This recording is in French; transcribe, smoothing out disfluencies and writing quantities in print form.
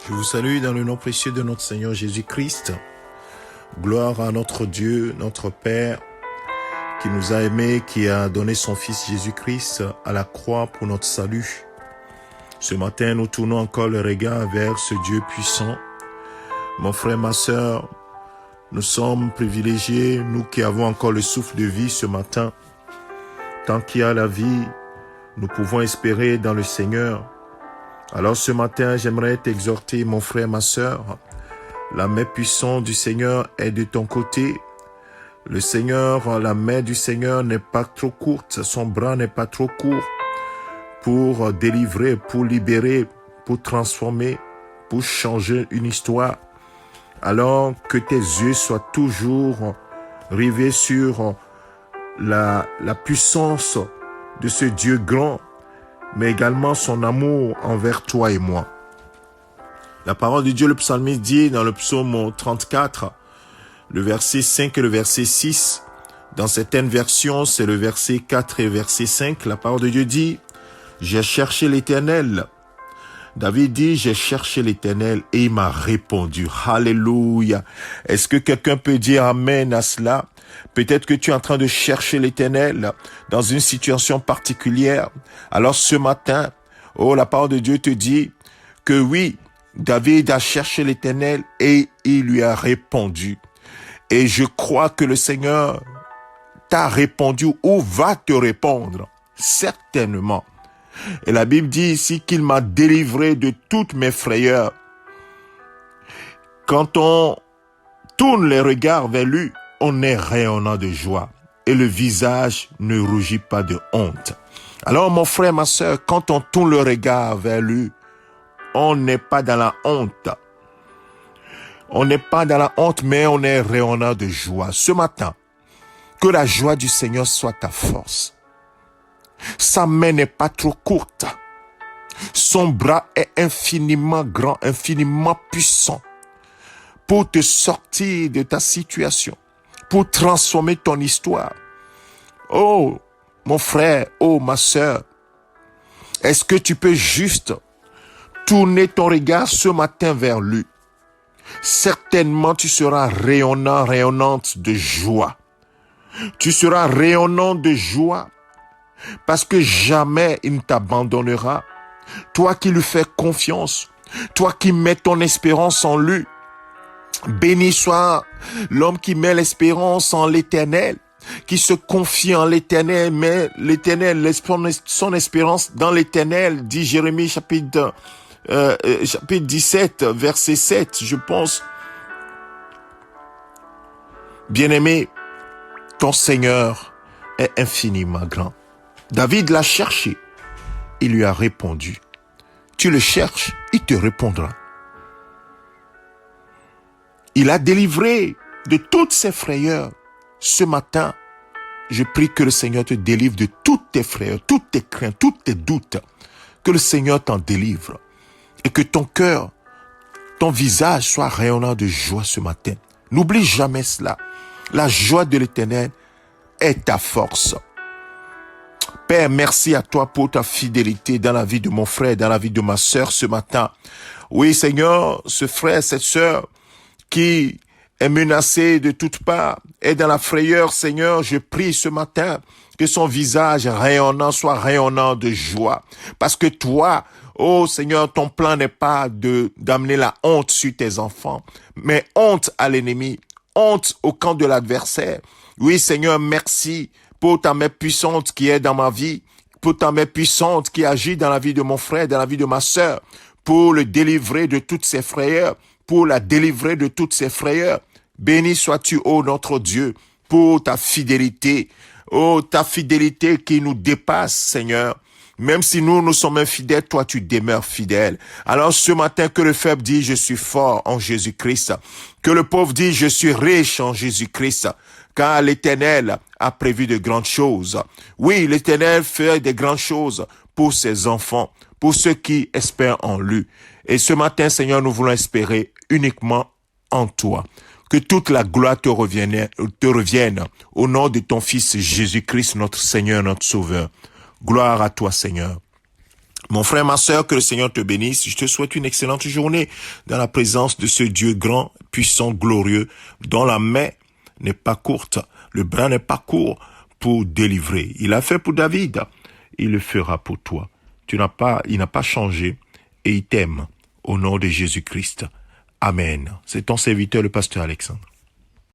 Je vous salue dans le nom précieux de notre Seigneur Jésus-Christ. Gloire à notre Dieu, notre Père, qui nous a aimés, qui a donné son Fils Jésus-Christ à la croix pour notre salut. Ce matin, nous tournons encore le regard vers ce Dieu puissant. Mon frère, ma sœur, nous sommes privilégiés, nous qui avons encore le souffle de vie ce matin. Tant qu'il y a la vie, nous pouvons espérer dans le Seigneur. Alors ce matin, j'aimerais t'exhorter, mon frère, ma sœur. La main puissante du Seigneur est de ton côté. Le Seigneur, la main du Seigneur n'est pas trop courte, son bras n'est pas trop court pour délivrer, pour libérer, pour transformer, pour changer une histoire. Alors que tes yeux soient toujours rivés sur la puissance de ce Dieu grand, mais également son amour envers toi et moi. La parole de Dieu, le psalmiste dit dans le psaume 34, le verset 5 et le verset 6, dans certaines versions, c'est le verset 4 et le verset 5, la parole de Dieu dit, « J'ai cherché l'Éternel ». David dit, « J'ai cherché l'Éternel et il m'a répondu. » Alléluia. Est-ce que quelqu'un peut dire Amen à cela? Peut-être que tu es en train de chercher l'Éternel dans une situation particulière. Alors ce matin, la parole de Dieu te dit que oui, David a cherché l'Éternel et il lui a répondu. Et je crois que le Seigneur t'a répondu ou va te répondre, certainement. Et la Bible dit ici qu'il m'a délivré de toutes mes frayeurs. Quand on tourne les regards vers lui, on est rayonnant de joie et le visage ne rougit pas de honte. Alors mon frère, ma sœur, quand on tourne le regard vers lui, on n'est pas dans la honte. On n'est pas dans la honte, mais on est rayonnant de joie. Ce matin, que la joie du Seigneur soit ta force. Sa main n'est pas trop courte. Son bras est infiniment grand, infiniment puissant pour te sortir de ta situation, pour transformer ton histoire. Oh, mon frère, oh, ma sœur, est-ce que tu peux juste tourner ton regard ce matin vers lui? Certainement, tu seras rayonnant, rayonnante de joie. Tu seras rayonnant de joie parce que jamais il ne t'abandonnera. Toi qui lui fais confiance, toi qui mets ton espérance en lui, béni soit l'homme qui met l'espérance en l'Éternel, qui se confie en l'Éternel, mais l'Éternel, son espérance dans l'Éternel, dit Jérémie chapitre 17, verset 7, je pense. Bien-aimé, ton Seigneur est infiniment grand. David l'a cherché, il lui a répondu. Tu le cherches, il te répondra. Il a délivré de toutes ses frayeurs. Ce matin, je prie que le Seigneur te délivre de toutes tes frayeurs, toutes tes craintes, tous tes doutes. Que le Seigneur t'en délivre. Et que ton cœur, ton visage soit rayonnant de joie ce matin. N'oublie jamais cela. La joie de l'Éternel est ta force. Père, merci à toi pour ta fidélité dans la vie de mon frère, dans la vie de ma sœur ce matin. Oui, Seigneur, ce frère, cette sœur qui est menacé de toutes parts, est dans la frayeur, Seigneur, je prie ce matin que son visage rayonnant soit rayonnant de joie. Parce que toi, oh Seigneur, ton plan n'est pas d'amener la honte sur tes enfants, mais honte à l'ennemi, honte au camp de l'adversaire. Oui, Seigneur, merci pour ta main puissante qui est dans ma vie, pour ta main puissante qui agit dans la vie de mon frère, dans la vie de ma sœur, pour le délivrer de toutes ses frayeurs, pour la délivrer de toutes ses frayeurs. Béni sois-tu, ô notre Dieu, pour ta fidélité, oh ta fidélité qui nous dépasse, Seigneur. Même si nous sommes infidèles, toi tu demeures fidèle. Alors ce matin, que le faible dit, je suis fort en Jésus-Christ. Que le pauvre dit, je suis riche en Jésus-Christ. Car l'Éternel a prévu de grandes choses. Oui, l'Éternel fait de grandes choses pour ses enfants, pour ceux qui espèrent en lui. Et ce matin, Seigneur, nous voulons espérer uniquement en toi. Que toute la gloire te revienne au nom de ton Fils Jésus-Christ, notre Seigneur, notre Sauveur. Gloire à toi, Seigneur. Mon frère, ma sœur, que le Seigneur te bénisse. Je te souhaite une excellente journée dans la présence de ce Dieu grand, puissant, glorieux, dont la main n'est pas courte, le bras n'est pas court pour délivrer. Il a fait pour David, il le fera pour toi. Il n'a pas changé et il t'aime. Au nom de Jésus-Christ. Amen. C'est ton serviteur, le pasteur Alexandre.